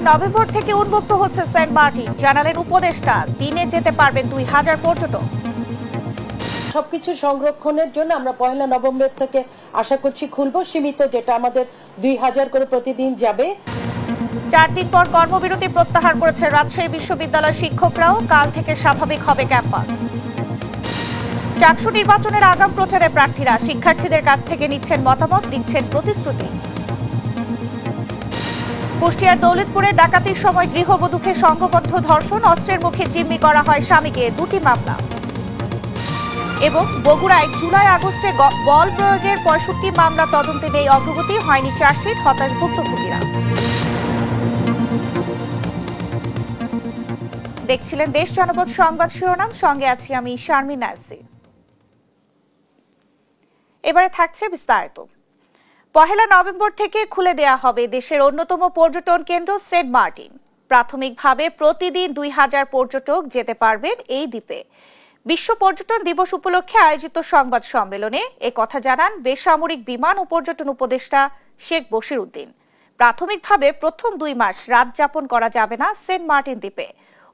November থেকে উন্মুক্ত হচ্ছে সেন্ট মার্টিন, জানালেন উপদেষ্টা। দিনে যেতে পারবেন 2000 পর্যটক। সবকিছু সংরক্ষণের জন্য আমরা 1 নভেম্বর থেকে আশা করছি খুলবো, সীমিত যেটা আমাদের 2000 করে প্রতিদিন যাবে। 4 দিন পর কর্মবিরতি প্রত্যাহার করেছে রাজশাহী বিশ্ববিদ্যালয়ের শিক্ষকরাও। কাল থেকে স্বাভাবিক হবে ক্যাম্পাস। চাকসু নির্বাচনের আগাম প্রচারে প্রার্থীরা শিক্ষার্থীদের কাছ থেকে নিচ্ছেন মতামত, দিচ্ছেন প্রতিশ্রুতি। কুষ্টিয়ার দৌলতপুরে ডাকাতির সময় গৃহবধূকে সংঘবদ্ধ ধর্ষণ, অস্ত্রের মুখে জিম্মি করা হয় স্বামীকে, 2টি মামলা। এবং বগুড়ায় জুলাই আগস্টে বল প্রয়োগের 65 মামলা তদন্তে নেই অগ্রগতি, হয়নি চার্জশিট, হতাশ ভুক্তভোগীরা। দেখছিলেন দেশ জনপদ সংবাদ শিরোনাম, সঙ্গে আছি আমি শারমিন নাসি। এবারে থাকছে বিস্তারিত। 1 নভেম্বর থেকে খুলে দেয়া হবে দেশের অন্যতম পর্যটন কেন্দ্র সেন্ট মার্টিন। প্রাথমিকভাবে প্রতিদিন 2000 পর্যটক যেতে পারবেন এই দ্বীপে। বিশ্ব পর্যটন দিবস উপলক্ষে আয়োজিত সংবাদ সম্মেলনে কথা জানান বেসামরিক বিমান ও পর্যটন উপদেষ্টা শেখ বশির উদ্দিন। প্রাথমিকভাবে প্রথম 2 মাস রাত যাপন করা যাবে না সেন্ট মার্টিন দ্বীপে।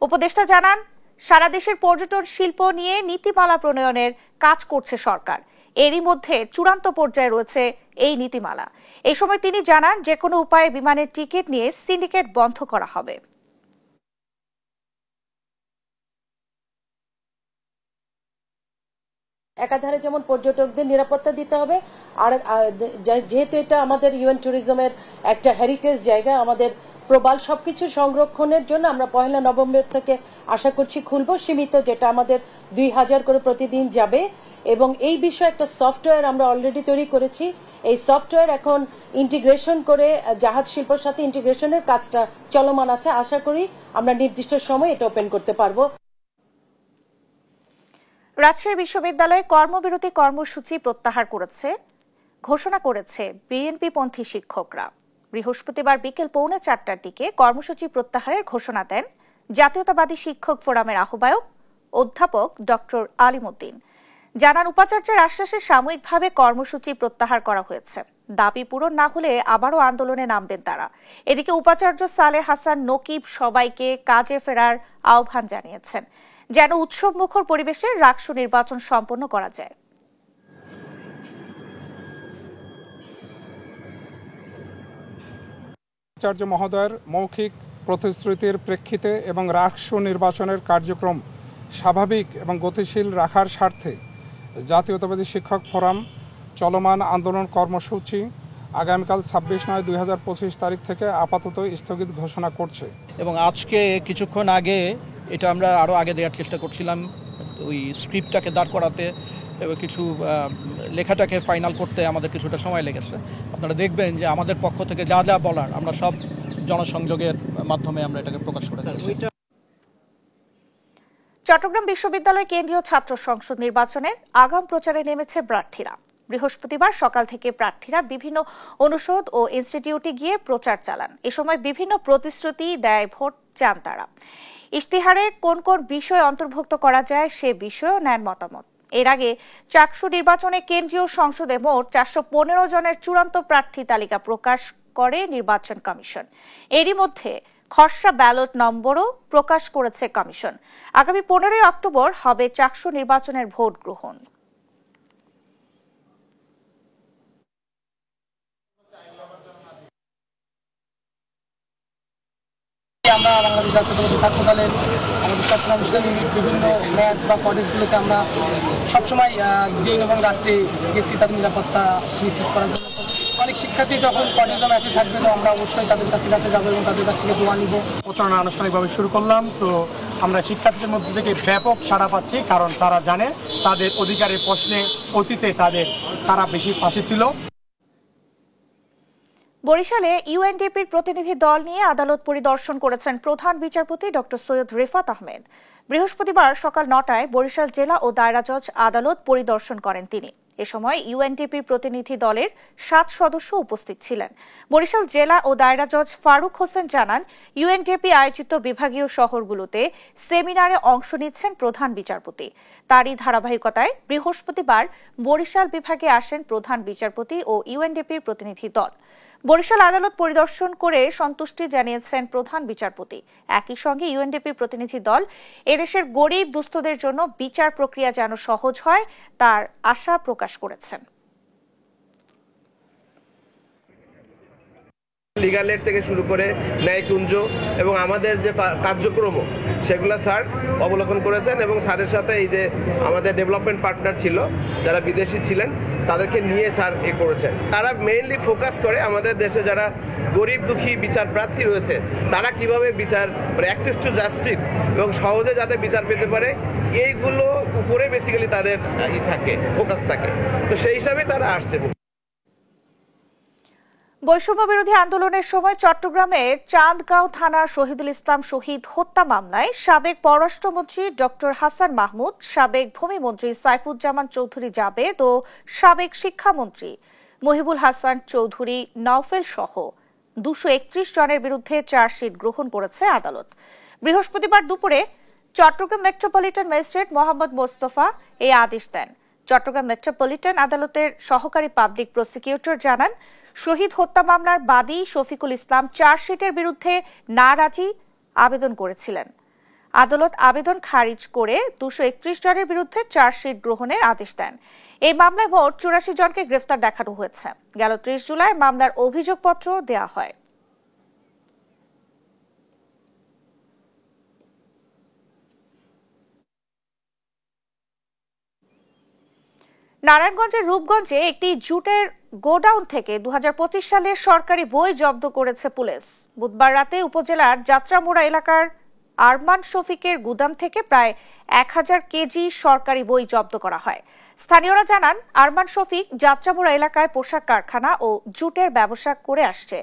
উপদেষ্টা জানান, সারা দেশের পর্যটন শিল্প নিয়ে নীতিমালা প্রণয়নের কাজ করছে সরকার। এরই মধ্যে চূড়ান্ত পর্যায়ে রয়েছে এই নীতিমালা। এই সময় তিনি জানান, যে কোনো উপায়ে বিমানের টিকিট নিয়ে সিন্ডিকেট বন্ধ করা হবে। একাধারে যেমন পর্যটকদের নিরাপত্তা দিতে হবে, আর যেহেতু এটা আমাদের ইউএন ট্যুরিজমের একটা হেরিটেজ জায়গা, আমাদের প্রবাল সবকিছু সংরক্ষণের জন্য আমরা 1 নভেম্বর থেকে আশা করছি খুলবো, সীমিত যেটা আমাদের 2000 করে প্রতিদিন যাবে। এবং এই বিষয়ে একটা সফটওয়্যার আমরা অলরেডি তৈরি করেছি। এই সফটওয়্যার এখন ইন্টিগ্রেশন করে জাহাজ শিল্পের সাথে ইন্টিগ্রেশনের কাজটা চলমান আছে। আশা করি আমরা নির্দিষ্ট সময় এটা ওপেন করতে পারবো। রাজশাহী বিশ্ববিদ্যালয়ে কর্মবিরতি কর্মসূচি প্রত্যাহার ঘোষণা করেছে বিএনপিপন্থী শিক্ষকরা। বৃহস্পতিবার বিকেল 3:45টার দিকে কর্মসূচি প্রত্যাহারের ঘোষণা দেন জাতীয়তাবাদী শিক্ষক ফোরামের আহ্বায়ক অধ্যাপক ডক্টর আলিমউদ্দিন। জানান, উপাচার্যের আশ্বাসে সাময়িকভাবে কর্মসূচি প্রত্যাহার করা হয়েছে। দাবি পূরণ না হলে আবারও আন্দোলনে নামবেন তারা। এদিকে উপাচার্য সালেহ হাসান নকিব সবাইকে কাজে ফেরার আহ্বান জানিয়েছেন, যেন উৎসব মুখর পরিবেশে রাকসু নির্বাচন সম্পন্ন করা যায়। উপাচার্য মহোদয়ের মৌখিক প্রতিশ্রুতির প্রেক্ষিতে এবং রাকসু নির্বাচনের কার্যক্রম স্বাভাবিক এবং গতিশীল রাখার স্বার্থে জাতীয়তাবাদী শিক্ষক ফোরাম চলমান আন্দোলন কর্মসূচি আগামীকাল 26/9/2025 তারিখ থেকে আপাতত স্থগিত ঘোষণা করছে। এবং আজকে কিছুক্ষণ আগে এটা আমরা আরও আগে দেওয়ার চেষ্টা করছিলাম, ওই স্ক্রিপ্টটাকে দাঁড় করাতে এবং কিছু লেখাটাকে ফাইনাল করতে আমাদের কিছুটা সময় লেগেছে। আপনারা দেখবেন যে আমাদের পক্ষ থেকে যা যা বলার আমরা সব জনসংযোগের মাধ্যমে আমরা এটাকে প্রকাশ করে দিচ্ছি। চট্টগ্রাম বিশ্ববিদ্যালয় কেন্দ্রীয় ছাত্র সংসদ নির্বাচনের আগাম প্রচারে নেমেছে প্রার্থীরা। বৃহস্পতিবার সকাল থেকে প্রার্থীরা বিভিন্ন অনুষদ ও ইনস্টিটিউটে গিয়ে প্রচার চালান। এ সময় বিভিন্ন প্রতিশ্রুতি দেয় ভোট চান তারা। ইশতেহারে কোন কোন বিষয় অন্তর্ভুক্ত করা যায় সে বিষয়েও নেন মতামত। এর আগে চাকসু নির্বাচনে কেন্দ্রীয় সংসদে মোট 415 জনের চূড়ান্ত প্রার্থী তালিকা প্রকাশ করে নির্বাচন কমিশন। এরই মধ্যে খসড়া ব্যালট নম্বরও প্রকাশ করেছে কমিশন। আগামী 15 অক্টোবর হবে চাকসু নির্বাচনের ভোট গ্রহণ। আমরা বাংলাদেশ জাতীয়তাবাদী ছাত্র দলের আমাদের চট্টগ্রাম বিভিন্ন ম্যাচ বা কলেজগুলোতে আমরা সবসময় দিন এবং রাত্রে গেছি তাদের নিরাপত্তা নিশ্চিত করার জন্য। অনেক শিক্ষার্থী যখন কলেজ ম্যাচে থাকবে তো আমরা অবশ্যই তাদের কাছে যাবো এবং তাদের কাছ থেকে দোয়া নিব। প্রচারণা আনুষ্ঠানিকভাবে শুরু করলাম, তো আমরা শিক্ষার্থীদের মধ্যে থেকে ব্যাপক সাড়া পাচ্ছি, কারণ তারা জানে তাদের অধিকারের প্রশ্নে অতীতে তারা বেশি পাশে ছিল। বরিশালে ইউএনডিপির প্রতিনিধি দল নিয়ে আদালত পরিদর্শন করেছেন প্রধান বিচারপতি ডক্টর সৈয়দ রিফাত আহমেদ। বৃহস্পতিবার সকাল 9টায় বরিশাল জেলা ও দায়রা জজ আদালত পরিদর্শন করেন তিনি। এ সময় ইউএনডিপির প্রতিনিধি দলের 7 সদস্য উপস্থিত ছিলেন। বরিশাল জেলা ও দায়রা জজ ফারুক হোসেন জানান, ইউএনডিপি আয়োজিত বিভাগীয় শহরগুলোতে সেমিনারে অংশ নিচ্ছেন প্রধান বিচারপতি। তারই ধারাবাহিকতায় বৃহস্পতিবার বরিশাল বিভাগে আসেন প্রধান বিচারপতি ও ইউএনডিপির প্রতিনিধি দল। বরিশাল আদালত পরিদর্শন করে সন্তুষ্টি জানিয়েছেন প্রধান বিচারপতি। একই সঙ্গে ইউএনডিপির প্রতিনিধি দল এদেশের গরিব দুস্থদের জন্য বিচার প্রক্রিয়া যেন সহজ হয় তার আশা প্রকাশ করেছেন। লিগ্যাল এড থেকে শুরু করে ন্যায়কুঞ্জ এবং আমাদের যে কার্যক্রম সেগুলো স্যার অবলোকন করেছেন এবং স্যারের সাথে এই যে আমাদের ডেভেলপমেন্ট পার্টনার ছিল যারা বিদেশি ছিলেন তাদেরকে নিয়ে স্যার করেছেন। তারা মেইনলি ফোকাস করে আমাদের দেশে যারা গরিব দুঃখী বিচার প্রার্থী রয়েছে তারা কিভাবে বিচার অ্যাক্সেস টু জাস্টিস এবং সহজে যাতে বিচার পেতে পারে এইগুলো উপরে বেসিক্যালি তাদের থাকে ফোকাস থাকে। তো সেই হিসাবে তারা আসছে। বৈষম্য বিরোধী আন্দোলনের সময় চট্টগ্রামের চাঁদগাঁও থানার শহীদুল ইসলাম শহীদ হত্যা মামলায় সাবেক পররাষ্ট্রমন্ত্রী ডক্টর হাসান মাহমুদ, সাবেক ভূমিমন্ত্রী সাইফুজ্জামান চৌধুরী জাবেদ ও সাবেক শিক্ষামন্ত্রী মহিবুল হাসান চৌধুরী নওফেল সহ 231 জনের বিরুদ্ধে চার্জশিট গ্রহণ করেছে আদালত। বৃহস্পতিবার দুপুরে চট্টগ্রাম মেট্রোপলিটন ম্যাজিস্ট্রেট মোহাম্মদ মোস্তফা এই আদেশ দেন। চট্টগ্রাম মেট্রোপলিটন আদালতের সহকারী পাবলিক প্রসিকিউটর জানান, শহীদ হত্যা মামলার বাদী শফিকুল ইসলাম চার্জশিটের বিরুদ্ধে নারাজি আবেদন করেছিলেন। আদালত আবেদন খারিজ করে 231 জনের বিরুদ্ধে চার্জশিট গ্রহণের আদেশ দেন। এই মামলায় মোট 84 জনকে গ্রেফতার দেখানো হয়েছে। গেল 30 জুলাই মামলার অভিযোগপত্র দেওয়া হয়। নারায়ণগঞ্জের রূপগঞ্জে একটি জুটের গোডাউন থেকে 2025 সালের সরকারি বই জব্দ করেছে পুলিশ। বুধবার রাতে উপজেলার যাত্রামোড়া এলাকার আরমান শফিকের গুদাম থেকে প্রায় 1000 কেজি সরকারি বই জব্দ করা হয়। স্থানীয়রা জানান, আরমান শফিক যাত্রামোড়া এলাকায় পোশাক কারখানা ও জুটের ব্যবসা করে আসছে।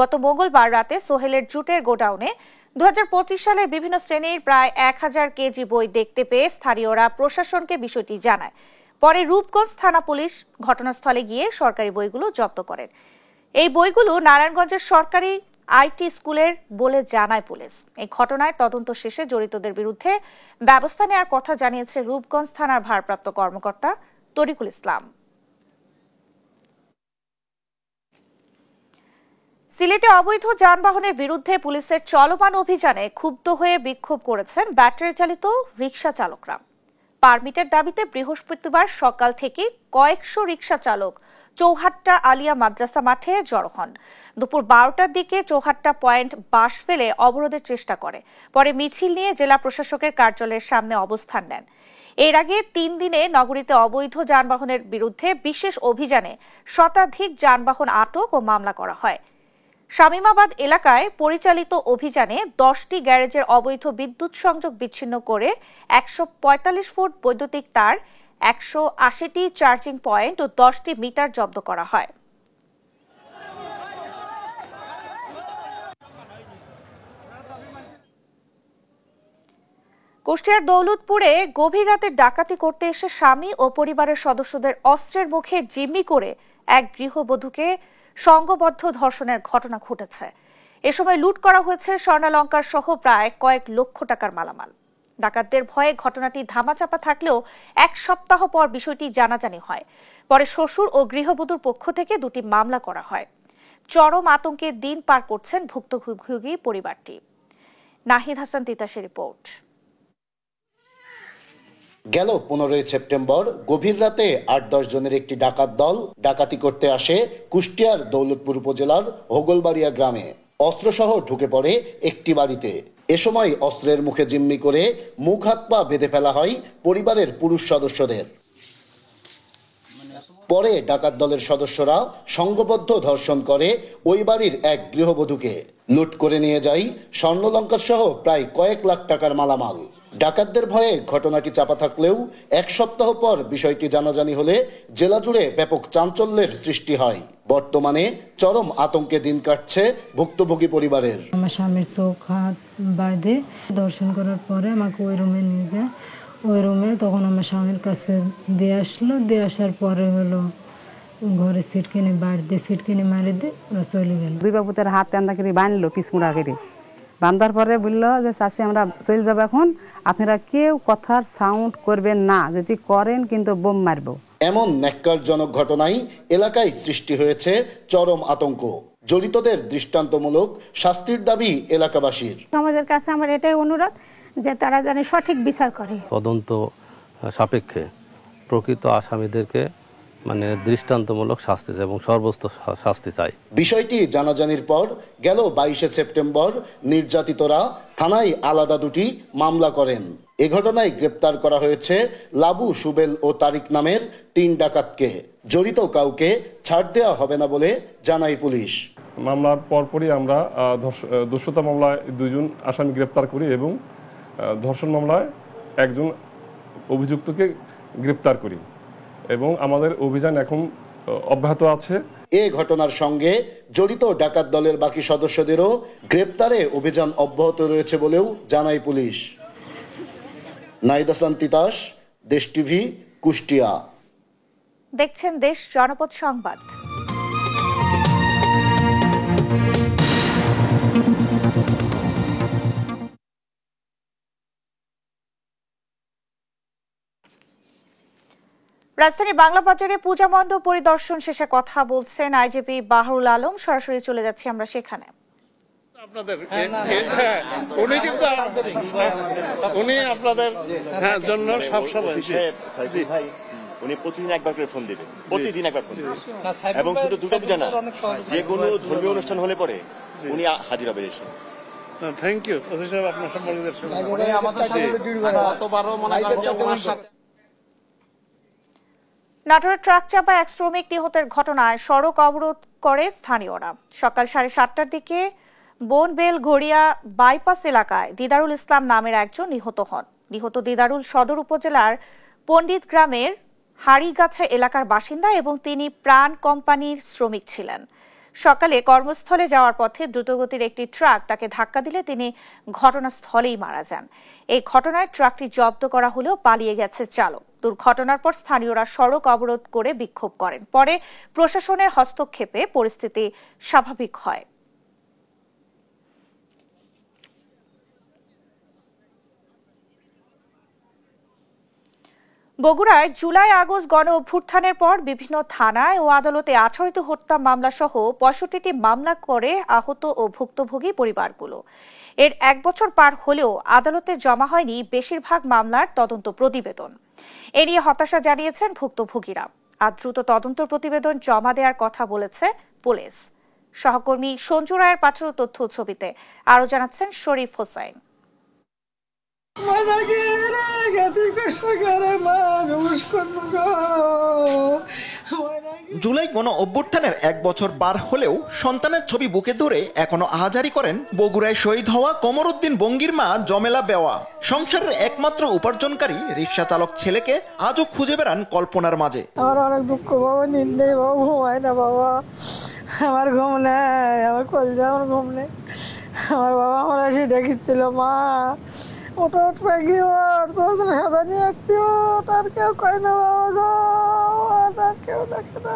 গত মঙ্গলবার রাতে সোহেলের জুটের গোডাউনে 2025 সালের বিভিন্ন শ্রেণীর প্রায় 1000 কেজি বই দেখতে পেয়ে স্থানীয়রা প্রশাসনকে বিষয়টি জানায়। পরে রূপগঞ্জ থানা পুলিশ ঘটনাস্থলে গিয়ে সরকারি বইগুলো জব্দ করেন। এই বইগুলো নারায়ণগঞ্জের সরকারি আইটি স্কুলের বলে জানায় পুলিশ। এই ঘটনায় তদন্ত শেষে জড়িতদের বিরুদ্ধে ব্যবস্থা নেওয়ার কথা জানিয়েছে রূপগঞ্জ থানার ভারপ্রাপ্ত কর্মকর্তা তরিকুল ইসলাম। সিলেটে অবৈধ যানবাহনের বিরুদ্ধে পুলিশের চলমান অভিযানে ক্ষুব্ধ হয়ে বিক্ষোভ করেছেন ব্যাটারি চালিত রিকশা চালকরা। পারমিটের দাবিতে বৃহস্পতিবার সকাল থেকে কয়েকশো রিকশা চালক চৌহাট্টা আলিয়া মাদ্রাসা মাঠে জড়ো হন। দুপুর 12টার দিকে চৌহাট্টা পয়েন্ট বাস ফেলে অবরোধের চেষ্টা করে। পরে মিছিল নিয়ে জেলা প্রশাসকের কার্যালয়ের সামনে অবস্থান নেন। এর আগে 3 দিনে নগরীতে অবৈধ যানবাহনের বিরুদ্ধে বিশেষ অভিযানে শতাধিক যানবাহন আটক ও মামলা করা হয়। শামীমাবাদ এলাকায় পরিচালিত অভিযানে 10টি গ্যারেজের অবৈধ বিদ্যুৎ সংযোগ বিচ্ছিন্ন করে 145 ফুট বৈদ্যুতিক তার, 180টি চার্জিং পয়েন্ট ও 10টি মিটার জব্দ করা হয়। কুষ্টিয়ার দৌলতপুরে গভীর রাতে ডাকাতি করতে এসে স্বামী ও পরিবারের সদস্যদের অস্ত্রের মুখে জিম্মি করে এক গৃহবধূকে সংঘবদ্ধ ধর্ষণের ঘটনা ঘটেছে। এ সময় লুট করা হয়েছে স্বর্ণালংকার সহ প্রায় কয়েক লক্ষ টাকার মালামাল। ডাকাতদের ভয়ে ঘটনাটি ধামাচাপা থাকলেও 1 সপ্তাহ পর বিষয়টি জানাজানি হয়। পরে শ্বশুর ও গৃহবধূর পক্ষ থেকে 2টি মামলা করা হয়। চরম আতঙ্কে দিন পার করছেন ভুক্তভোগী পরিবারটি। নাহিদ হাসান তিতাসের রিপোর্ট। গেল 15 সেপ্টেম্বর গভীর রাতে 8-10 জনের একটি ডাকাত দল ডাকাতি করতে আসে কুষ্টিয়ার দৌলতপুর উপজেলার হোগলবাড়িয়া গ্রামে। অস্ত্রসহ ঢুকে পড়ে একটি বাড়িতে। এ সময় অস্ত্রের মুখে জিম্মি করে মুখ হাত পা বেঁধে ফেলা হয় পরিবারের পুরুষ সদস্যদের। পরে ডাকাত দলের সদস্যরা সংঘবদ্ধ ধর্ষণ করে ওই বাড়ির এক গৃহবধূকে। লুট করে নিয়ে যায় স্বর্ণালংকার সহ প্রায় কয়েক লাখ টাকার মালামাল। ডাকাতদের ভয়ে ঘটনাটি চাপা থাকলেও 1 সপ্তাহ পর বিষয়টি জানাজানি হলে জেলা জুড়ে ব্যাপক চাঞ্চল্যের সৃষ্টি হয়। বর্তমানে চরম আতঙ্কে দিন কাটছে ভুক্তভোগী পরিবারের। আমার স্বামীর চোখ হাত বাঁধে ধর্ষণ করার পরে আমাকে ওই রুমে নিয়ে যায়। ওই রুমে তখন আমার স্বামীর কাছে দিয়ে আসলো। দিয়ে আসার পরে হলো ঘরে সিট কিনে বাড়ি দিয়ে সিট কিনে মারি দিয়ে ওরা চলে গেল। 2 বাবুতের হাত টান্দা করে বাঁধলো পিছমুড়া করে। বান্ধার পরে বললো যে চাচি আমরা চলে যাবো, এখন আপনারা কেউ কথার সাউন্ড করবেন না, যদি করেন কিন্তু বোম মারবো। এমন ন্যাক্কারজনক ঘটনায় এলাকায় সৃষ্টি হয়েছে চরম আতঙ্ক। জড়িতদের দৃষ্টান্তমূলক শাস্তির দাবি এলাকাবাসীর। আমাদের কাছে আমার এটাই অনুরোধ যে তারা যেন সঠিক বিচার করে। তদন্ত সাপেক্ষে প্রকৃত আসামিদেরকে দৃষ্টান্তমূলক শাস্তি চাই এবং সর্বোচ্চ শাস্তি চাই। বিষয়টি জানাজানির পর গেল 22শে সেপ্টেম্বর নির্যাতিতরা থানায় আলাদা দুটি মামলা করেন। এ ঘটনায় গ্রেপ্তার করা হয়েছে লাবু, সুবেল ও তারিক নামের 3 ডাকাতকে। জড়িত কাউকে ছাড় দেওয়া হবে না বলে জানায় পুলিশ। মামলার পরপরই আমরা দস্যুতা মামলায় 2 জন আসামি গ্রেপ্তার করি এবং ধর্ষণ মামলায় 1 জন অভিযুক্তকে গ্রেপ্তার করি এবং আমাদের অভিযান এখন অব্যাহত আছে। এ ঘটনার সঙ্গে জড়িত ডাকাত দলের বাকি সদস্যদেরও গ্রেপ্তারে অভিযান অব্যাহত রয়েছে বলেও জানায় পুলিশ। নাইদা সান্তিতাস, দেশ টিভি, কুষ্টিয়া। দেখছেন দেশ জনপদ সংবাদ। রাজধানী বাংলা বাজারে পূজা মণ্ডপ পরিদর্শন শেষে কথা বলছেন আইজিপি বাহরুল আলম। সরাসরি চলে যাচ্ছি আমরা সেখানে। উনি প্রতিদিন একবার করে ফোন দেবেন, প্রতিদিন একবার ফোন দেবেন এবং শুধু দুটো পূজা না, যে কোনো ধর্মীয় অনুষ্ঠান হলে পরে উনি হাজির হবে এসে। থ্যাংক ইউ আপনার সম্পর্কে। নাটোরের ট্রাক চাপায় 1 শ্রমিক নিহতের ঘটনায় সড়ক অবরোধ করে স্থানীয়রা। সকাল 7:30টার দিকে বনবেল ঘড়িয়া বাইপাস এলাকায় দিদারুল ইসলাম নামের একজন নিহত হন। নিহত দিদারুল সদর উপজেলার পণ্ডিত গ্রামের হাড়িগাছা এলাকার বাসিন্দা এবং তিনি প্রাণ কোম্পানির শ্রমিক ছিলেন। সকালে কর্মস্থলে যাওয়ার পথে দ্রুতগতির একটি ট্রাক তাকে ধাক্কা দিলে তিনি ঘটনাস্থলেই মারা যান। এই ঘটনায় ট্রাকটি জব্দ করা হলেও পালিয়ে গেছে চালক। দুর্ঘটনার পর স্থানীয়রা সড়ক অবরোধ করে বিক্ষোভ করেন। পরে প্রশাসনের হস্তক্ষেপে পরিস্থিতি স্বাভাবিক হয়। বগুড়ায় জুলাই আগস্ট গণ অভ্যুত্থানের পর বিভিন্ন থানায় ও আদালতে 18টি হত্যা মামলা সহ 65টি মামলা করে আহত ও ভুক্তভোগী পরিবারগুলো। এর 1 বছর পার হলেও আদালতে জমা হয়নি বেশিরভাগ মামলার তদন্ত প্রতিবেদন। এ নিয়ে হতাশা জানিয়েছেন ভুক্তভোগীরা। আর দ্রুত তদন্ত প্রতিবেদন জমা দেওয়ার কথা বলেছে পুলিশ। সহকর্মী সঞ্জু রায়ের পাঠানো তথ্য ছবিতে আরো জানাচ্ছেন শরীফ হোসেন। জুলাই গণ অভ্যুত্থানের 1 বছর পার হলেও সন্তানের ছবি বুকে ধরে এখনো আহাজারি করেন বগুড়ায় শহীদ হওয়া কমরউদ্দিন বঙ্গীর মা জমেলা বেওয়া। সংসারের একমাত্র উপার্জনকারী রিক্সা চালক ছেলেকে আজও খুঁজে বেড়ান কল্পনার মাঝে। আমার অনেক দুঃখ বাবা, নিন নেই বাবা, ঘুমায় না বাবা, আমার ঘুম নেই, আমার কলজা, আমার ঘুম নেই। আমার বাবা আমার এসে ডেকেছিল, মা ওটা পাগি ওর তোর সাদা নিয়ে যাচ্ছি, ওটার কেউ কয় না বাবা গো, ওটার কেউ দেখে না।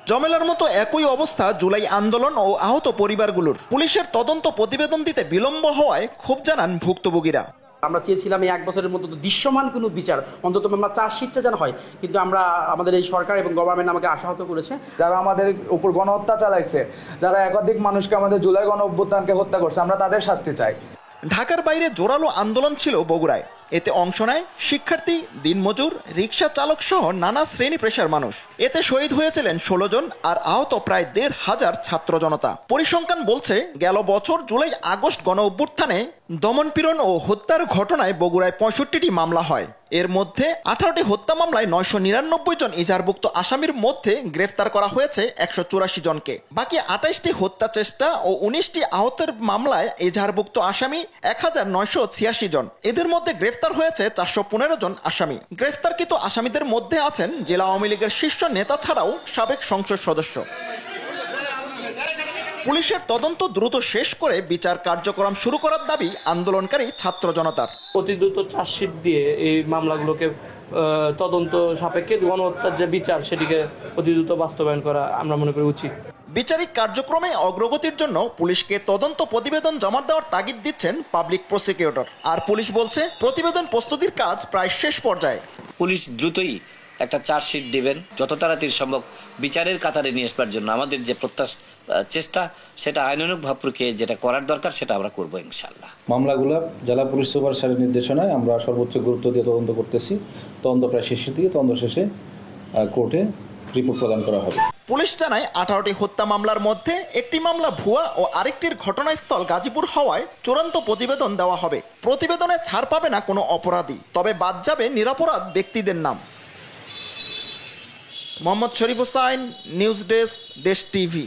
জমেলার মতো একই অবস্থা জুলাই আন্দোলন ও আহত পরিবারগুলোর। পুলিশের তদন্ত প্রতিবেদন দিতে বিলম্ব হওয়ায় ক্ষোভ জানান ভুক্তভোগীরা। আমরা চেয়েছিলাম এই 1 বছরের মধ্যে দৃশ্যমান কোনো বিচার, অন্তত আমরা চার্জশিটটা যেন হয়, কিন্তু আমরা আমাদের এই সরকার এবং গভর্নমেন্ট আমাকে আশাহত করেছে। যারা আমাদের উপর গণহত্যা চালাইছে, যারা একাধিক মানুষকে আমাদের জুলাই গণ অভ্যুত্থানকে হত্যা করছে, আমরা তাদের শাস্তি চাই। ঢাকার বাইরে জোরালো আন্দোলন ছিল বগুড়ায়। এতে অংশ নেয় শিক্ষার্থী, দিনমজুর, রিক্সা চালক সহ নানা শ্রেণী পেশার মানুষ। এতে শহীদ হয়েছিলেন 16 জন আর আহত প্রায় 1,500 ছাত্র জনতা। পরিসংখ্যান বলছে গেল বছর জুলাই আগস্ট গণ অভ্যুত্থানে দমনপীড়ন ও হত্যার ঘটনায় বগুড়ায় 65টি মামলা হয়। এর মধ্যে 18টি হত্যা মামলায় 999 জন ইজারভুক্ত আসামির মধ্যে গ্রেফতার করা হয়েছে 184 জনকে। বাকি 28টি হত্যা চেষ্টা ও 19টি আহতের মামলায় ইজারভুক্ত আসামি 1986 জন। এদের মধ্যে গ্রেফতার হয়েছে 415 জন আসামি। গ্রেফতারকৃত আসামিদের মধ্যে আছেন জেলা আওয়ামী লীগের শীর্ষ নেতা ছাড়াও সাবেক সংসদ সদস্য। পুলিশের তদন্ত দ্রুত শেষ করে বিচার কার্যক্রম শুরু করার দাবি আন্দোলনকারী ছাত্র জনতার। অতি দ্রুত চার্জশিট দিয়ে এই মামলাগুলোকে তদন্ত সাপেক্ষে গণহত্যার যে বিচার সেটিকে অতি দ্রুত বাস্তবায়ন করা আমরা মনে করি উচিত। বিচারিক কার্যক্রমে অগ্রগতির জন্য পুলিশকে তদন্ত প্রতিবেদন জমা দেওয়ার তাগিদ দিচ্ছেন পাবলিক প্রসিকিউটর। আর পুলিশ বলছে প্রতিবেদন প্রস্তুতির কাজ প্রায় শেষ পর্যায়ে। পুলিশ দ্রুতই একটা চার্জশিট দিবেন, যত তাড়াতাড়ি সম্ভব বিচারের কাতারে নিয়ে আসবার জন্য আমাদের যে চেষ্টা, সেটা আইনানুগ প্রক্রিয়া যেটা করার দরকার সেটা আমরা করবো ইনশাআল্লাহ। মামলাগুলো জেলা পুলিশ সুপার স্যারের নির্দেশনায় আমরা সর্বোচ্চ গুরুত্ব দিয়ে তদন্ত করতেছি। তদন্ত প্রায় শেষের দিকে, তদন্ত শেষে কোর্টে রিপোর্ট প্রদান করা হবে। পুলিশ জানায় 18টি হত্যা মামলার মধ্যে একটি মামলা ভুয়া ও আরেকটির ঘটনাস্থল গাজীপুর হওয়ায় চূড়ান্ত প্রতিবেদন দেওয়া হবে। প্রতিবেদনে ছাড় পাবে না কোনো অপরাধী, তবে বাদ যাবে নিরপরাধ ব্যক্তিদের নাম। মোহাম্মদ শরীফ হোসাইন, নিউজ ডেস্ক, দেশ টিভি।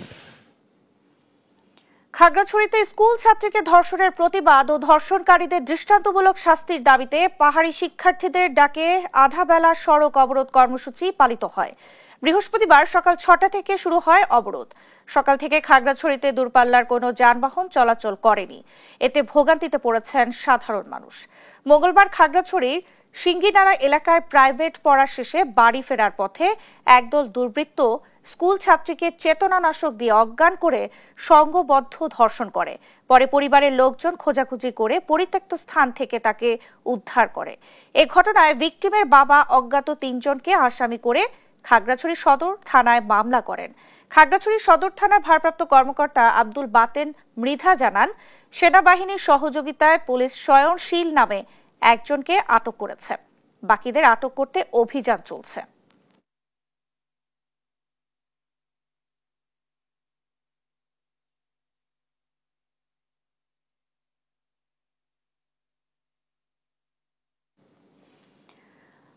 খাগড়াছড়িতে স্কুল ছাত্রীকে ধর্ষণের প্রতিবাদ ও ধর্ষণকারীদের দৃষ্টান্তমূলক শাস্তির দাবিতে পাহাড়ি শিক্ষার্থীদের ডাকে আধা বেলা সড়ক অবরোধ কর্মসূচি পালিত হয়। বৃহস্পতিবার সকাল 6টা থেকে শুরু হয় অবরোধ। সকাল থেকে খাগড়াছড়িতে দূরপাল্লার কোনো যানবাহন চলাচল করেনি। এতে ভোগান্তিতে পড়েছেন সাধারণ মানুষ। মঙ্গলবার খাগড়াছড়ির সিঙ্গিনারা এলাকায় প্রাইভেট পড়া শেষে বাড়ি ফেরার পথে একদল দুর্বৃত্ত স্কুল ছাত্রীকে চেতনানাশক দিয়ে অজ্ঞান করে সংঘবদ্ধ ধর্ষণ করে। পরে পরিবারের লোকজন খোঁজাখুঁজি করে পরিত্যক্ত স্থান থেকে তাকে উদ্ধার করে। এ ঘটনায় ভিকটিমের বাবা অজ্ঞাত 3 জনকে আসামি করে খাগড়াছড়ি সদর থানায় মামলা করেন। খাগড়াছড়ি সদর থানার ভারপ্রাপ্ত কর্মকর্তা আব্দুল বাতেন মৃধা জানান, সেনাবাহিনীর সহযোগিতায় পুলিশ স্বয়নশীল নামে একজনকে আটক করেছে। বাকিদের আটক করতে অভিযান চলছে।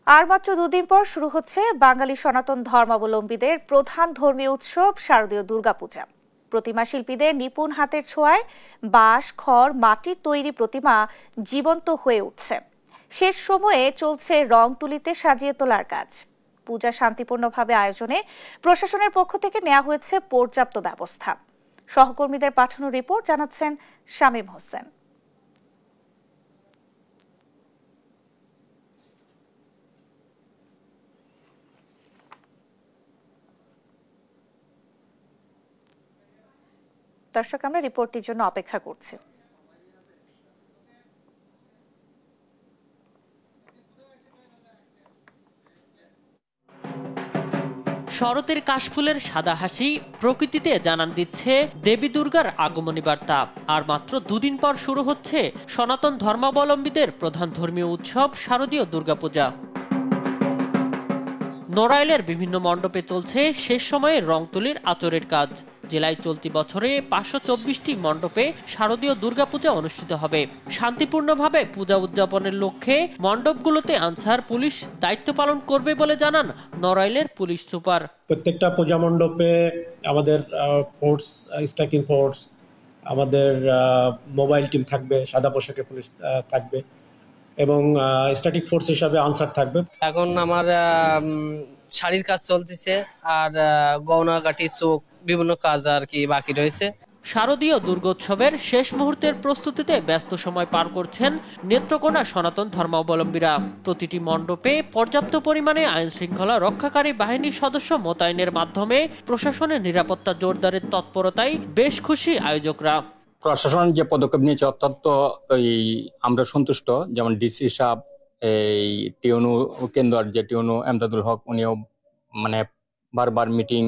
আর মাত্র 2 দিন পর শুরু হচ্ছে বাঙালি সনাতন ধর্মাবলম্বীদের প্রধান ধর্মীয় উৎসব শারদীয় দুর্গাপূজা। প্রতিমা শিল্পীদের নিপুণ হাতের ছোঁয়ায় বাঁশ, খড়, মাটির তৈরি প্রতিমা জীবন্ত হয়ে উঠছে। শেষ সময়ে চলছে রং তুলিতে সাজিয়ে তোলার কাজ। পূজা শান্তিপূর্ণভাবে আয়োজনে প্রশাসনের পক্ষ থেকে নেওয়া হয়েছে পর্যাপ্ত ব্যবস্থা। সহকর্মীদের পাঠানো রিপোর্ট জানাচ্ছেন শামীম হোসেন। দর্শক, আমরা রিপোর্টটির জন্য অপেক্ষা করছি। শরতের কাশফুলের সাদা হাসি প্রকৃতিতে জানান দিচ্ছে দেবী দুর্গার আগমনী বার্তা। আর মাত্র 2 দিন পর শুরু হচ্ছে সনাতন ধর্মাবলম্বীদের প্রধান ধর্মীয় উৎসব শারদীয় দুর্গাপূজা। নড়াইলের বিভিন্ন মণ্ডপে চলছে শেষ সময়ে রং তুলির আচরের কাজ। জেলায় চলতি বছরে 524টি মণ্ডপে শারদীয় দুর্গাপূজা অনুষ্ঠিত হবে। শান্তিপূর্ণভাবে পূজা উদযাপনের লক্ষ্যে মণ্ডপগুলোতে আনসার পুলিশ দায়িত্ব পালন করবে বলে জানান নড়াইলের পুলিশ সুপার। প্রত্যেকটা পূজা মণ্ডপে আমাদের ফোর্স, স্ট্রাইকিং ফোর্স, আমাদের মোবাইল টিম থাকবে, সাদা পোশাকে পুলিশ থাকবে এবং স্ট্যাটিক ফোর্স হিসাবে আনসার থাকবে। এখন আমার শাড়ির কাজ চলতেছে আর গয়নাগাটি, চোখ, বিভিন্ন কাজ আর কি বাকি রয়েছে। শারদীয় দুর্গোৎসবের শেষ মুহূর্তের প্রস্তুতিতে ব্যস্ত সময় পার করছেন নেত্রকোনা সনাতন ধর্মাবলম্বীরা। প্রতিটি মণ্ডপে পর্যাপ্ত পরিমাণে আইন শৃঙ্খলা রক্ষাকারী বাহিনীর সদস্য মোতায়েনের মাধ্যমে প্রশাসনের নিরাপত্তা জোরদারের তৎপরতায় বেশ খুশি আয়োজকরা। প্রশাসন যে পদক্ষেপ নিয়েছে অত্যন্ত আমরা সন্তুষ্ট। যেমন ডিসি সাহেব, এই টিউনু কেন্দ্র যে টিউনু এমদাদুল হক, উনিও বারবার মিটিং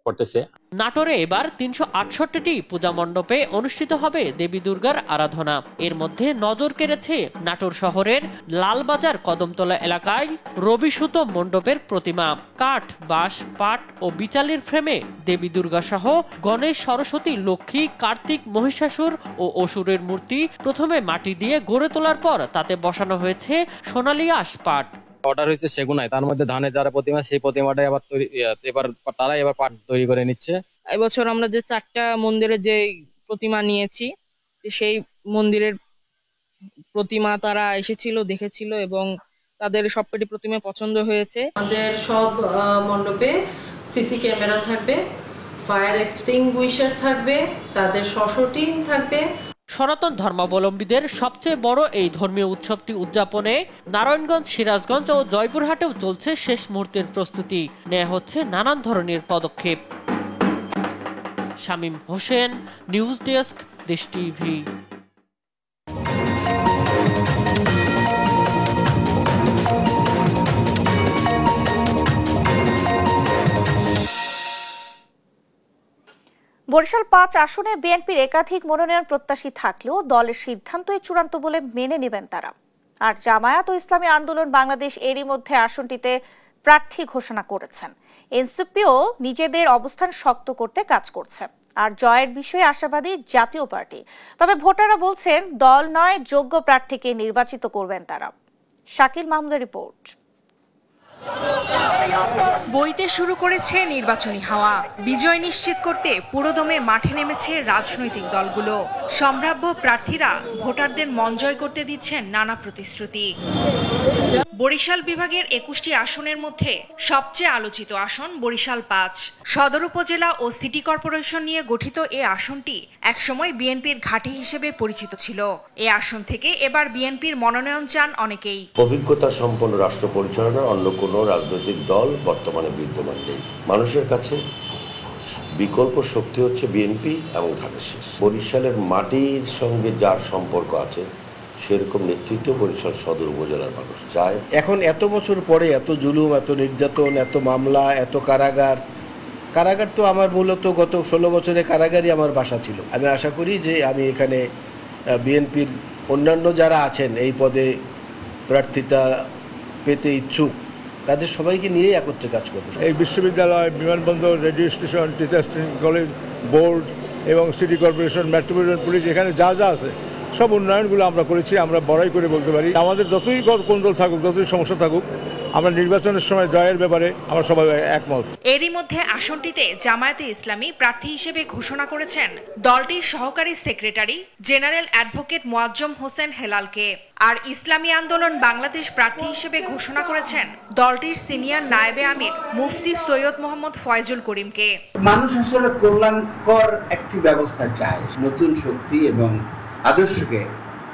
করতেছে। নাটোরে এবার 368টি পূজা মণ্ডপে অনুষ্ঠিত হবে দেবী দুর্গার আরাধনা। এর মধ্যে নজর কেড়েছে নাটোর শহরের লালবাজার কদমতলা এলাকায় রবি সুত মণ্ডপের প্রতিমা। কাঠ, বাঁশ, পাট ও বিচালির ফ্রেমে দেবী দুর্গা সহ গণেশ, সরস্বতী, লক্ষ্মী, কার্তিক, মহিষাসুর ও অসুরের মূর্তি প্রথমে মাটি দিয়ে গড়ে তোলার পর তাতে বসানো হয়েছে সোনালী আঁশ পাট। অর্ডার হয়েছে সেগুনায়, তার মধ্যে ধানের যারা প্রতিমা, সেই প্রতিমাটাই এবার তারাই এবার পাট তৈরি করে নিচ্ছে। এবছর আমরা যে 4টা মন্দিরের যে প্রতিমা নিয়েছি, সেই মন্দিরের প্রতিমা তারা এসেছিল, দেখেছিল এবং তাদের সবকটি প্রতিমা পছন্দ হয়েছে। আমাদের সব মণ্ডপে সিসি ক্যামেরা থাকবে, ফায়ার এক্সটিংগুইশার থাকবে, তাদের টিম থাকবে। সনাতন ধর্মাবলম্বীদের সবচেয়ে বড় এই ধর্মীয় উৎসবটি উদযাপনে নারায়ণগঞ্জ, সিরাজগঞ্জ ও জয়পুরহাটেও চলছে শেষ মুহূর্তের প্রস্তুতি। নেওয়া হচ্ছে নানান ধরনের পদক্ষেপ। শামীম হোসেন, নিউজ ডেস্ক, দেশ টিভি। বরিশাল ৫ আসনে বিএনপির একাধিক মনোনয়ন প্রত্যাশী থাকলেও দলের সিদ্ধান্তই চূড়ান্ত বলে মেনে নেবেন তারা। আর জামায়াত ও ইসলামী আন্দোলন বাংলাদেশ এরই মধ্যে আসনটিতে প্রার্থী ঘোষণা করেছেন। এনসিপিও নিজেদের অবস্থান শক্ত করতে কাজ করছে। আর জয়ের বিষয়ে আশাবাদী জাতীয় পার্টি। তবে ভোটাররা বলছেন দল নয়, যোগ্য প্রার্থীকে নির্বাচিত করবেন তারা। শাকিল মাহমুদের রিপোর্ট। বইতে শুরু করেছে নির্বাচনী হাওয়া। বিজয় নিশ্চিত করতে পুরোদমে মাঠে নেমেছে রাজনৈতিক দলগুলো। সম্ভাব্য প্রার্থীরা ভোটারদের মন জয় করতে দিচ্ছেন নানা প্রতিশ্রুতি। বরিশাল বিভাগের ২১টি আসনের মধ্যে সবচেয়ে আলোচিত আসন বরিশাল ৫। সদর উপজেলা ও সিটি কর্পোরেশন নিয়ে গঠিত এ আসনটি একসময় বিএনপির ঘাঁটি হিসেবে পরিচিত ছিল। এ আসন থেকে এবার বিএনপির মনোনয়ন চান অনেকেই। অভিজ্ঞতা সম্পন্ন রাষ্ট্র পরিচালনার অন্য কোনো রাজনৈতিক দল বর্তমানে বিদ্যমান নেই। মানুষের কাছে বিকল্প শক্তি হচ্ছে বিএনপি এবং ধানের শীষ। বরিশালের মাটির সঙ্গে যার সম্পর্ক আছে সেরকম নেতৃত্ব বরিশাল সদর উপজেলার মানুষ চায়। এখন এত বছর পরে এত জুলুম, এত নির্যাতন, এত মামলা, এত কারাগার তো আমার মূলত গত 16 বছরে কারাগারই আমার বাসা ছিল। আমি আশা করি যে আমি এখানে বিএনপির অন্যান্য যারা আছেন এই পদে প্রার্থিতা পেতে ইচ্ছুক তাদের সবাইকে নিয়ে একত্রে কাজ করব। এই বিশ্ববিদ্যালয়, বিমানবন্দর, radio station, teachers training college, board এবং সিটি কর্পোরেশন, মেট্রোপলিটন পুলিশ, এখানে যা যা আছে সব উন্নয়নগুলো আমরা করেছি। আমরা বড়াই করে বলতে পারি আমাদের যতই কোন্দল থাকুক, যতই সমস্যা থাকুক, আমরা নির্বাচনের সময় জয়ের ব্যাপারে আমরা সবাই একমত। এরই মধ্যে আসনটিতে জামায়াতে ইসলামী প্রার্থী হিসেবে ঘোষণা করেছেন দলটির সহকারী secretary general advocate Moazzem Hossain হেলালকে। আর ইসলামী আন্দোলন বাংলাদেশ প্রার্থী হিসেবে ঘোষণা করেছেন দলটির সিনিয়র নায়েবে আমির মুফতি সৈয়দ মোহাম্মদ ফয়জুল করিমকে। মানুষ আসলে কল্যাণকর একটি ব্যবস্থা চায়, নতুন শক্তি এবং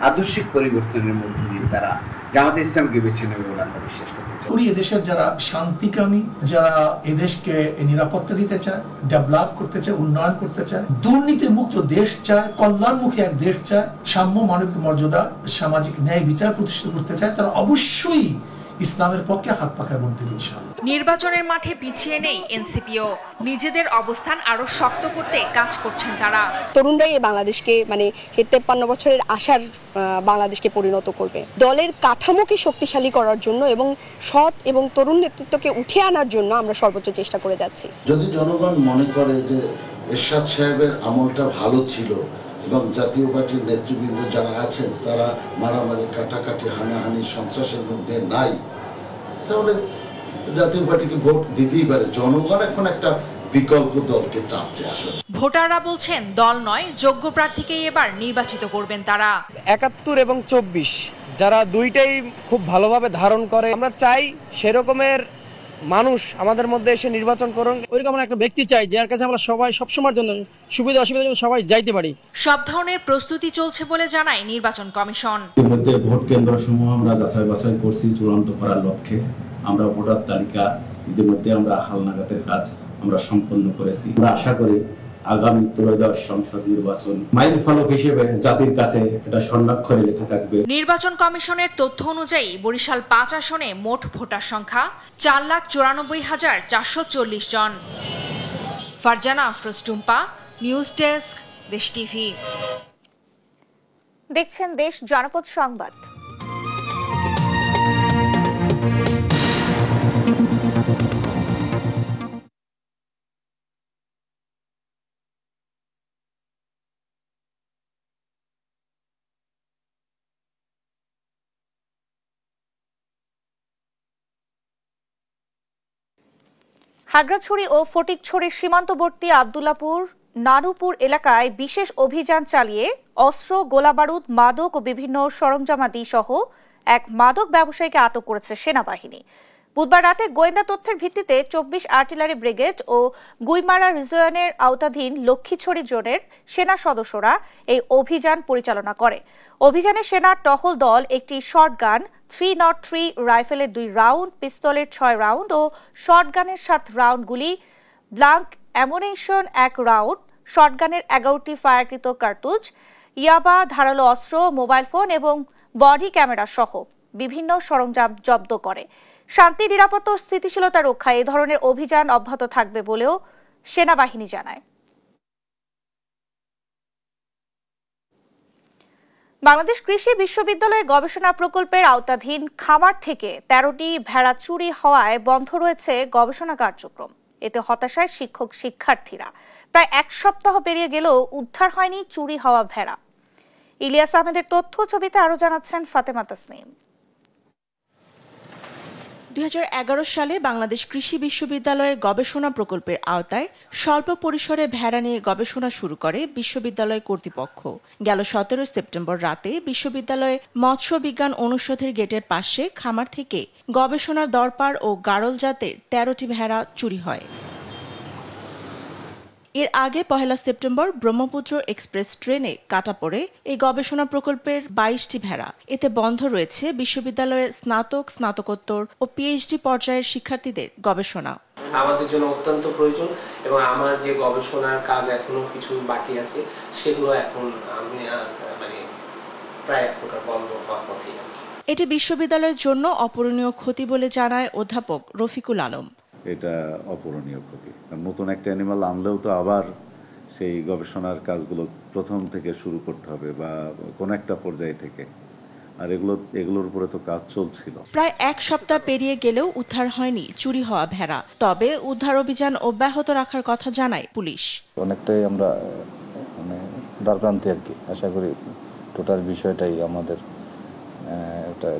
আদর্শিক পরিবর্তনের মধ্য দিয়ে তারা জামাতে ইসলামকে বেছে নেবে বলে আমরা বিশ্বাস করতে চাই। পুরো এদেশের যারা শান্তিকামী, যারা এদেশকে নিরাপত্তা দিতে চায়, ডেভেলপ করতে চায়, উন্নয়ন করতে চায়, দুর্নীতি মুক্ত দেশ চায়, কল্যাণমুখী এক দেশ চায়, সাম্য, মানবিক মর্যাদা, সামাজিক ন্যায় বিচার প্রতিষ্ঠা করতে চায়, তারা অবশ্যই ইসলামের পক্ষে হাত পাখায় ভোট দেবে ইনশাআল্লাহ। নির্বাচনের মাঠে পিছিয়ে নেই এনসিপিও। নিজেদের অবস্থান আরো শক্ত করতে কাজ করছেন তারা। তরুণরাই বাংলাদেশকে সেই 53 বছরের আশার বাংলাদেশকে পরিণত করবে। দলের কাঠামোকে শক্তিশালী করার জন্য এবং সৎ এবং তরুণ নেতৃত্বকে উঠে আনার জন্য আমরা সর্বোচ্চ চেষ্টা করে যাচ্ছি। যদি জনগণ মনে করে যে এরশাদ সাহেবের আমলটা ভালো ছিল এবং জাতীয় পার্টির নেতৃবৃন্দ যারা আছেন তারা মারামারি, কাটাকাটি, হানাহানি, সন্ত্রাসের মধ্যে নাই, তাহলে জাতীয় পার্টিকে ভোট দিতেই পারে। জনগণ এখন একটা বিকল্প দলকে চাচ্ছে আসলে। ভোটাররা বলছেন দল নয়, যোগ্য প্রার্থীকেই এবার নির্বাচিত করবেন তারা। ৭১ এবং ২৪ যারা দুইটাই খুব ভালোভাবে ধারণ করে, আমরা চাই সেরকমের মানুষ আমাদের মধ্যে এসে নির্বাচন করুন। ওইরকম একটা ব্যক্তি চাই যার কাছে আমরা সবাই সবসময়ের জন্য সুবিধা অসুবিধার জন্য সবাই যাইতে পারি। সব ধরনের প্রস্তুতি চলছে বলে জানায় নির্বাচন কমিশন। ইতিমধ্যে ভোট কেন্দ্রসমূহ আমরা যাচাই বাছাই করছি চূড়ান্ত করার লক্ষ্যে। আমরা ভোটার তালিকা ইতিমধ্যে আমরা হালনাগাদের কাজ আমরা সম্পন্ন করেছি। আমরা আশা করি আগামী ত্রয়োদশ সংসদ নির্বাচন মাইল ফলক হিসেবে জাতির কাছে এটা স্বর্ণাক্ষরে লেখা থাকবে। নির্বাচন কমিশনের তথ্য অনুযায়ী বরিশাল ৫ আসনে মোট ভোটার সংখ্যা ৪,৯৪,৪৪০ জন। ফারজানা আফরোজ টুম্পা, নিউজ ডেস্ক, দেশ টিভি। দেখছেন দেশ জনপদ সংবাদ। খাগড়াছড়ি ও ফটিকছড়ির সীমান্তবর্তী আব্দুল্লাপুর নানুপুর এলাকায় বিশেষ অভিযান চালিয়ে অস্ত্র, গোলাবারুদ, মাদক ও বিভিন্ন সরঞ্জামাদি সহ এক মাদক ব্যবসায়ীকে আটক করেছে সেনাবাহিনী। বুধবার রাতে গোয়েন্দা তথ্যের ভিত্তিতে ২৪ আর্টিলারি ব্রিগেড ও গুইমারা রিজিয়নের আওতাধীন লক্ষ্মীছড়ি জোনের সেনা সদস্যরা এই অভিযান পরিচালনা করে। অভিযানে সেনার টহল দল একটি শর্টগান, 303 রাইফেলের 2 রাউন্ড, পিস্তলের 6 রাউন্ড ও শর্টগানের 7 রাউন্ড গুলি, ব্লাঙ্ক অ্যামুনিশন 1 রাউন্ড, শর্টগানের 11টি ফায়ারকৃত কার্তুজ, ইয়াবা, ধারালো অস্ত্র, মোবাইল ফোন এবং বডি ক্যামেরা সহ বিভিন্ন সরঞ্জাম জব্দ করে। শান্তি, নিরাপত্তা ও স্থিতিশীলতা রক্ষায় এই ধরনের অভিযান অব্যাহত থাকবে বলেও সেনাবাহিনী জানায়। বাংলাদেশ কৃষি বিশ্ববিদ্যালয়ের গবেষণা প্রকল্পের আওতাধীন খামার থেকে 13টি ভেড়া চুরি হওয়ায় বন্ধ রয়েছে গবেষণা কার্যক্রম। এতে হতাশায় শিক্ষক শিক্ষার্থীরা। প্রায় এক সপ্তাহ পেরিয়ে গেলেও উদ্ধার হয়নি চুরি হওয়া ভেড়া। ইলিয়াস আহমেদের তথ্য ছবিতে আরো জানাচ্ছেন ফাতেমা তাসনিম। 2011 সালে বাংলাদেশ কৃষি বিশ্ববিদ্যালয়ের গবেষণা প্রকল্পের আওতায় স্বল্প পরিসরে ভেড়া নিয়ে গবেষণা শুরু করে বিশ্ববিদ্যালয় কর্তৃপক্ষ। গেল 17 সেপ্টেম্বর রাতে বিশ্ববিদ্যালয়ে মৎস্য বিজ্ঞান অনুষদের গেটের পাশে খামার থেকে গবেষণার দরপার ও গাড়ল জাতের 13টি ভেড়া চুরি হয়। এর আগে 1 সেপ্টেম্বর ব্রহ্মপুত্র এক্সপ্রেস ট্রেনে কাটা পড়ে এই গবেষণা প্রকল্পের 22টি ভেড়া। এতে বন্ধ রয়েছে বিশ্ববিদ্যালয়ের স্নাতক, স্নাতকোত্তর ও পিএইচডি পর্যায়ের শিক্ষার্থীদের গবেষণা। আমাদের জন্য অত্যন্ত প্রয়োজন এবং আমার যে গবেষণার কাজ এখনো কিছু বাকি আছে সেগুলো এখন আমি প্রায় এক প্রকার বন্ধ হওয়ার পথে। এটি বিশ্ববিদ্যালয়ের জন্য অপূরণীয় ক্ষতি বলে জানায় অধ্যাপক রফিকুল আলম। এটা অপূরণীয় ক্ষতি। নতুন একটা অ্যানিমাল আনলেও তো আবার সেই গবেষণার কাজগুলো প্রথম থেকে শুরু করতে হবে বা কোন একটা পর্যায় থেকে, আর এগুলোর উপরে তো কাজ চলছিল। প্রায় এক সপ্তাহ পেরিয়ে গেলেও উদ্ধার হয়নি চুরি হওয়া ভেড়া। তবে উদ্ধার অভিযান অব্যাহত রাখার কথা জানায় পুলিশ। অনেকটাই আমরা দ্বারপ্রান্তে আর কি, আশা করি টোটাল বিষয়টাই আমাদের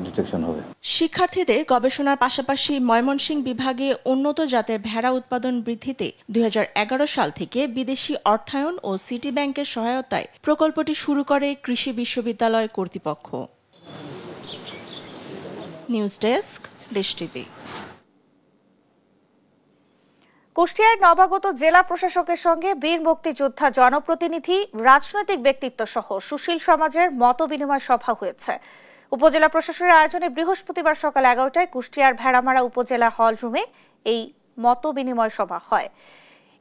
ডিটেকশন হবে। শিক্ষার্থীদের গবেষণার পাশাপাশি ময়মনসিংহ বিভাগে উন্নত জাতের ভেড়া উৎপাদন বৃদ্ধিতে 2011 সাল থেকে বিদেশি অর্থায়ন ও সিটি ব্যাংকের সহায়তায় প্রকল্পটি শুরু করে কৃষি বিশ্ববিদ্যালয় কর্তৃপক্ষ। নিউজ ডেস্ক, দেশ টিভি। কুষ্টিয়ার নবাগত জেলা প্রশাসকের সঙ্গে বীর মুক্তিযোদ্ধা, জনপ্রতিনিধি, রাজনৈতিক ব্যক্তিত্ব সহ সুশীল সমাজের মতবিনিময় সভা হয়েছে। উপজেলা প্রশাসনের আয়োজনে বৃহস্পতিবার সকাল 11টায় কুষ্টিয়ার ভেড়ামারা উপজেলা হল রুমে এই মতবিনিময় সভা হয়।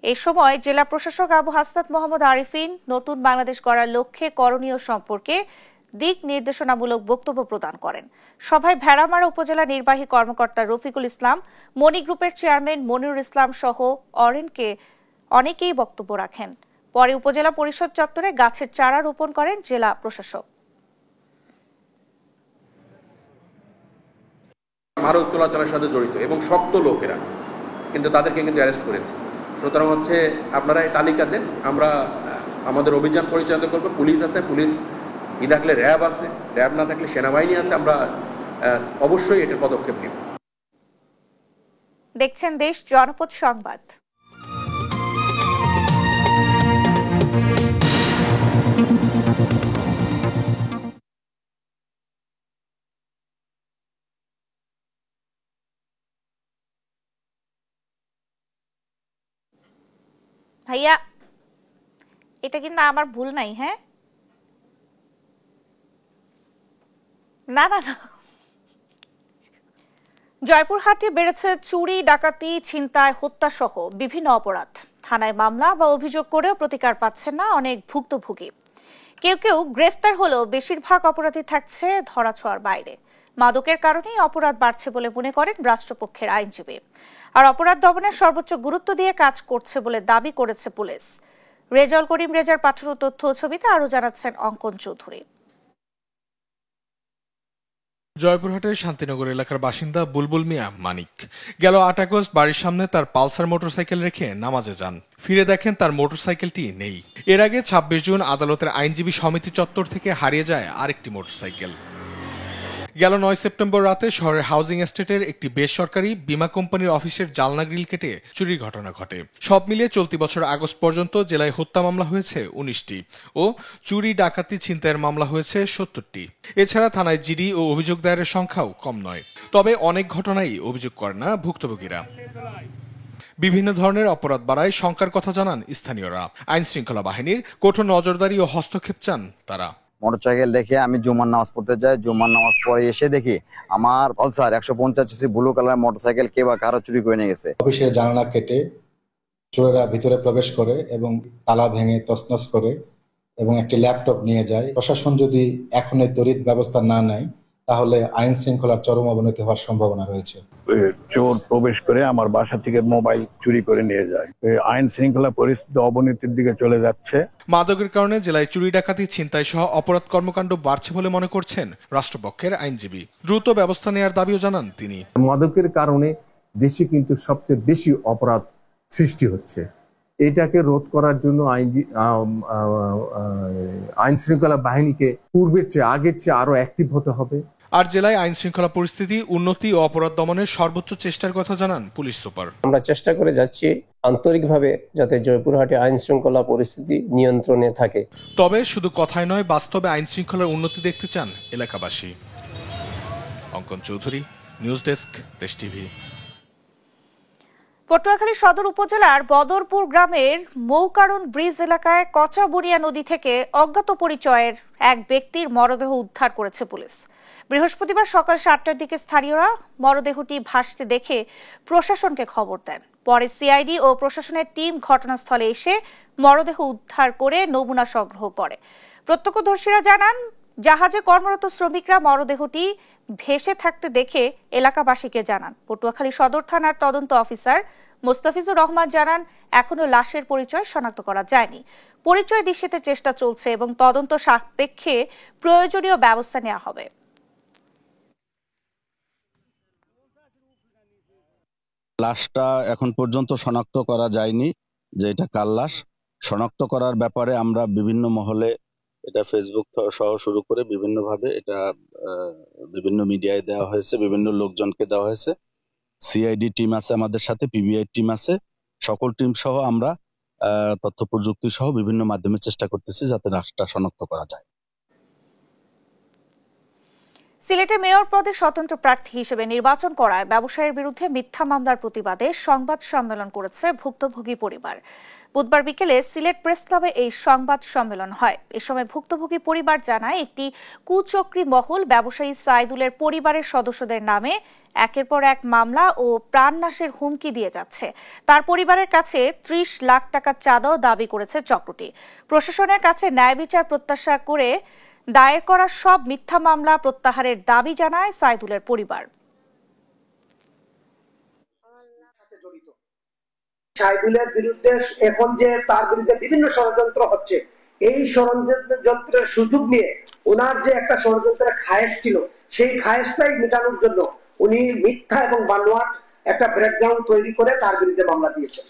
এই সময় জেলা প্রশাসক আবু হাসনাত মোহাম্মদ আরিফিন নতুন বাংলাদেশ গড়ার লক্ষ্যে করণীয় সম্পর্কে দিক নির্দেশনামূলক বক্তব্য প্রদান করেন। সভায় ভেড়ামারা উপজেলা নির্বাহী কর্মকর্তা রফিকুল ইসলাম, মনি গ্রুপের চেয়ারম্যান মনিরুল ইসলাম সহ অনেকেই বক্তব্য রাখেন। পরে উপজেলা পরিষদ চত্বরে গাছের চারা রোপণ করেন জেলা প্রশাসক। মাদক চোরাচালানের সাথে জড়িত এবং শক্ত লোকেরা, কিন্তু তাদেরকে কিন্তু অ্যারেস্ট করেছে। সুতরাং হচ্ছে আপনারা এই তালিকা দেন, আমরা আমাদের অভিযান পরিচালিত করবো। পুলিশ আছে, পুলিশ থাকলে র্যাব আছে, র্যাব না থাকলে সেনাবাহিনী আছে, আমরা অবশ্যই এটার পদক্ষেপ নেব। দেখছেন দেশ জনপদ সংবাদ। ভাইয়া, এটা কিন্তু আমার ভুল নাই। হ্যাঁ, না না না। জয়পুরহাটে বেড়েছে চুরি, ডাকাতি, ছিনতাই, হত্যা সহ বিভিন্ন অপরাধ। থানায় মামলা বা অভিযোগ করেও প্রতিকার পাচ্ছেন না অনেক ভুক্তভোগী। কেউ কেউ গ্রেফতার হলেও বেশিরভাগ অপরাধী থাকছে ধরাছোঁয়ার বাইরে। মাদকের কারণেই অপরাধ বাড়ছে বলে মনে করেন রাষ্ট্রপক্ষের আইনজীবী। আর অপরাধ দমনের সর্বোচ্চ গুরুত্ব দিয়ে কাজ করছে বলে দাবি করেছে পুলিশ। রেজাউল করিম রেজার পাঠানো তথ্য ছবিতে আরো জানাচ্ছেন অঙ্কন চৌধুরী। জয়পুরহাটের শান্তিনগর এলাকার বাসিন্দা বুলবুল মিয়া মানিক গেল 8 আগস্ট বাড়ির সামনে তার পালসার মোটরসাইকেল রেখে নামাজে যান। ফিরে দেখেন তার মোটরসাইকেলটি নেই। এর আগে 26 জুন আদালতের আইনজীবী সমিতি চত্বর থেকে হারিয়ে যায় আরেকটি মোটরসাইকেল। গেল 9 সেপ্টেম্বর রাতে শহরের হাউজিং এস্টেটের একটি বেসরকারি বীমা কোম্পানির অফিসের জালনা গ্রিল কেটে চুরির ঘটনা ঘটে। সব মিলিয়ে চলতি বছর আগস্ট পর্যন্ত জেলায় হত্যা মামলা হয়েছে 19টি ও চুরি, ডাকাতি, ছিনতাইয়ের মামলা হয়েছে 70টি। এছাড়া থানায় জিডি ও অভিযোগ দায়েরের সংখ্যাও কম নয়। তবে অনেক ঘটনাই অভিযোগ করে না ভুক্তভোগীরা। বিভিন্ন ধরনের অপরাধ বাড়ায় শঙ্কার কথা জানান স্থানীয়রা। আইন শৃঙ্খলা বাহিনীর কঠোর নজরদারি ও হস্তক্ষেপ চান তারা। মোটরসাইকেল রেখে আমি জুমার নামাজ পড়তে যাই। জুমার নামাজ পরে এসে দেখি আমার Pulsar 150 CC blue colour motorcycle কে বা কারো চুরি করে নিয়ে গেছে। অফিসের জানালা কেটে চোরেরা ভিতরে প্রবেশ করে এবং তালা ভেঙে তছনছ করে এবং একটি ল্যাপটপ নিয়ে যায়। প্রশাসন যদি এখন এই তড়িৎ ব্যবস্থা না নেয় তাহলে আইন শৃঙ্খলার চরম অবনতি হওয়ার সম্ভাবনা রয়েছে। চোর প্রবেশ করে আমার বাসা থেকে মোবাইল চুরি করে নিয়ে যায়। আইন শৃঙ্খলা পরিস্থিতি অবনতির দিকে চলে যাচ্ছে। মাদকের কারণে জেলায় চুরি ডাকাতি ছিনতাই সহ অপরাধ কর্মকাণ্ড বাড়ছে বলে মনে করছেন রাষ্ট্রপক্ষের আইনজীবী। দ্রুত ব্যবস্থা নেওয়ার দাবিও জানান তিনি। মাদকের কারণে দেশে কিন্তু সবচেয়ে বেশি অপরাধ সৃষ্টি হচ্ছে। এটাকে রোধ করার জন্য আইন শৃঙ্খলা বাহিনীকে পূর্বের চেয়ে আগের চেয়ে আরো অ্যাক্টিভ হতে হবে। আর জেলায় আইন শৃঙ্খলা পরিস্থিতি উন্নতি ও অপরাধ দমনের সর্বোচ্চ চেষ্টার কথা জানান পুলিশ সুপার। আমরা চেষ্টা করে যাচ্ছি আন্তরিকভাবে যাতে জয়পুরহাটে আইন শৃঙ্খলা পরিস্থিতি নিয়ন্ত্রণে থাকে। তবে শুধু কথায় নয়, বাস্তবে আইন শৃঙ্খলার উন্নতি দেখতে চান এলাকাবাসী। অঙ্কন চৌধুরী, নিউজ ডেস্ক, দেশ টিভি। পটুয়াখালী সদর উপজেলার বদরপুর গ্রামের মৌকারণ ব্রিজ এলাকায় কচাবুনিয়া নদী থেকে অজ্ঞাত পরিচয়ের এক ব্যক্তির মরদেহ উদ্ধার করেছে পুলিশ। বৃহস্পতিবার সকাল 7টার দিকে স্থানীয়রা মরদেহটি ভাসতে দেখে প্রশাসনকে খবর দেন। পরে সিআইডি ও প্রশাসনের টিম ঘটনাস্থলে এসে মরদেহ উদ্ধার করে নমুনা সংগ্রহ করে। প্রত্যক্ষদর্শীরা জানান, জাহাজে কর্মরত শ্রমিকরা মরদেহটি ভেসে থাকতে দেখে এলাকাবাসীকে জানান। পটুয়াখালী সদর থানার তদন্ত অফিসার মোস্তাফিজুর রহমান জানান, এখনো লাশের পরিচয় শনাক্ত করা যায়নি। পরিচয় নিশ্চিতের চেষ্টা চলছে এবং তদন্ত সাপেক্ষে প্রয়োজনীয় ব্যবস্থা নেওয়া হবে। লাশটা এখন পর্যন্ত শনাক্ত করা যায়নি যে এটা কার লাশ। শনাক্ত করার ব্যাপারে আমরা বিভিন্ন মহলে, এটা ফেসবুক সহ শুরু করে বিভিন্নভাবে এটা বিভিন্ন মিডিয়ায় দেওয়া হয়েছে, বিভিন্ন লোকজনকে দেওয়া হয়েছে। সিআইডি টিম আছে আমাদের সাথে, পিবিআই টিম আছে, সকল টিম সহ আমরা তথ্য প্রযুক্তি সহ বিভিন্ন মাধ্যমে চেষ্টা করতেছি যাতে লাশটা শনাক্ত করা যায়। সিলেটে মেয়র পদে স্বতন্ত্র প্রার্থী হিসেবে নির্বাচন করায় ব্যবসায়ীর বিরুদ্ধে মিথ্যা মামলার প্রতিবাদে সংবাদ সম্মেলন করেছে ভুক্তভোগী পরিবার। বুধবার বিকেলে সিলেট প্রেস ক্লাবে এই সংবাদ সম্মেলন হয়। এ সময় ভুক্তভোগী পরিবার জানায়, একটি কুচক্রী মহল ব্যবসায়ী সাইদুলের পরিবারের সদস্যদের নামে একের পর এক মামলা ও প্রাণনাশের হুমকি দিয়ে যাচ্ছে। তার পরিবারের কাছে 30 লাখ টাকা চাঁদাও দাবি করেছে চক্রটি। প্রশাসনের কাছে ন্যায় বিচার প্রত্যাশা করে দায়ের করা সব মিথ্যা মামলা প্রত্যাহারের দাবি জানায় সাইদুলের পরিবার। সাইদুলের বিরুদ্ধে এখন যে তার বিরুদ্ধে বিভিন্ন ষড়যন্ত্র হচ্ছে, এই ষড়যন্ত্রের সুযোগ নিয়ে ওনার যে একটা ষড়যন্ত্রের খায়েশ ছিল, সেই খায়েশটাই মেটানোর জন্য উনি মিথ্যা এবং বানোয়াট একটা ব্যাকগ্রাউন্ড তৈরি করে তার বিরুদ্ধে মামলা দিয়েছেন।